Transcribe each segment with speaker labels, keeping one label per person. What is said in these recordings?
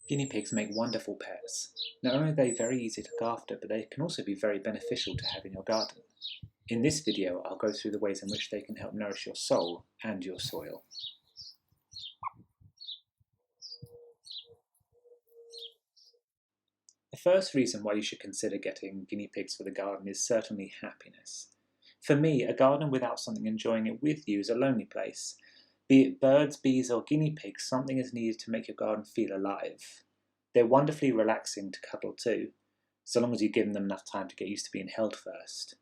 Speaker 1: Guinea pigs make wonderful pets. Not only are they very easy to look after, but they can also be very beneficial to have in your garden. In this video, I'll go through the ways in which they can help nourish your soul and your soil. The first reason why you should consider getting guinea pigs for the garden is certainly happiness. For me, a garden without something enjoying it with you is a lonely place. Be it birds, bees, or guinea pigs, something is needed to make your garden feel alive. They're wonderfully relaxing to cuddle too, so long as you give them enough time to get used to being held first.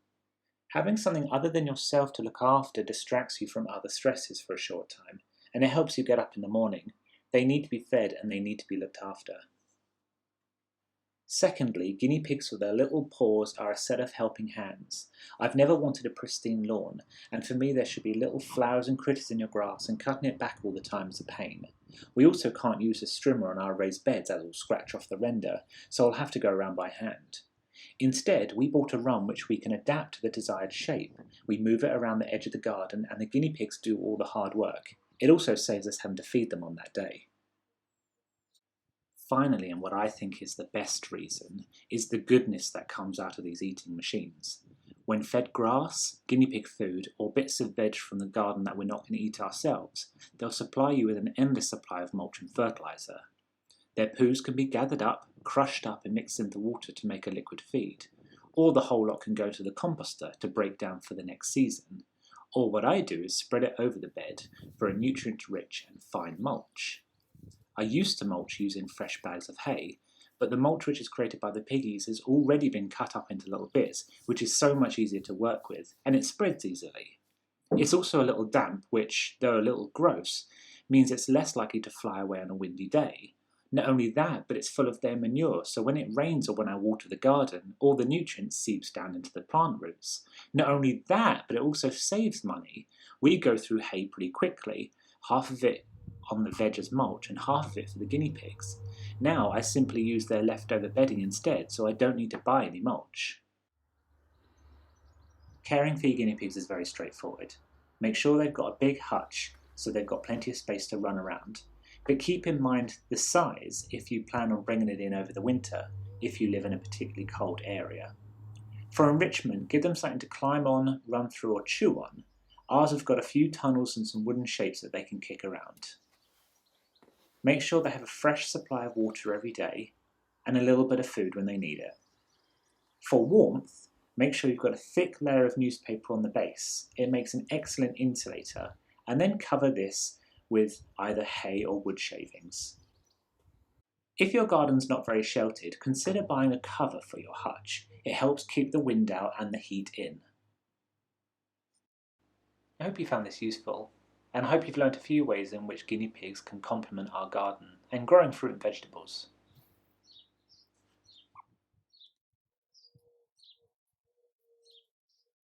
Speaker 1: Having something other than yourself to look after distracts you from other stresses for a short time, and it helps you get up in the morning. They need to be fed and they need to be looked after. Secondly, guinea pigs with their little paws are a set of helping hands. I've never wanted a pristine lawn, and for me there should be little flowers and critters in your grass, and cutting it back all the time is a pain. We also can't use a strimmer on our raised beds as it'll scratch off the render, so I'll have to go around by hand. Instead, we bought a run which we can adapt to the desired shape. We move it around the edge of the garden and the guinea pigs do all the hard work. It also saves us having to feed them on that day. Finally, and what I think is the best reason, is the goodness that comes out of these eating machines. When fed grass, guinea pig food, or bits of veg from the garden that we're not going to eat ourselves, they'll supply you with an endless supply of mulch and fertiliser. Their poos can be gathered up, crushed up and mixed into water to make a liquid feed, or the whole lot can go to the composter to break down for the next season. Or what I do is spread it over the bed for a nutrient-rich and fine mulch. I used to mulch using fresh bags of hay, but the mulch which is created by the piggies has already been cut up into little bits, which is so much easier to work with, and it spreads easily. It's also a little damp, which, though a little gross, means it's less likely to fly away on a windy day. Not only that, but it's full of their manure, so when it rains or when I water the garden, all the nutrients seeps down into the plant roots. Not only that, but it also saves money. We go through hay pretty quickly, half of it on the veg as mulch and half of it for the guinea pigs. Now I simply use their leftover bedding instead, so I don't need to buy any mulch. Caring for your guinea pigs is very straightforward. Make sure they've got a big hutch so they've got plenty of space to run around. But keep in mind the size if you plan on bringing it in over the winter, if you live in a particularly cold area. For enrichment, give them something to climb on, run through or chew on. Ours have got a few tunnels and some wooden shapes that they can kick around. Make sure they have a fresh supply of water every day and a little bit of food when they need it. For warmth, make sure you've got a thick layer of newspaper on the base. It makes an excellent insulator, and then cover this with either hay or wood shavings. If your garden's not very sheltered, consider buying a cover for your hutch. It helps keep the wind out and the heat in. I hope you found this useful, and I hope you've learnt a few ways in which guinea pigs can complement our garden and growing fruit and vegetables.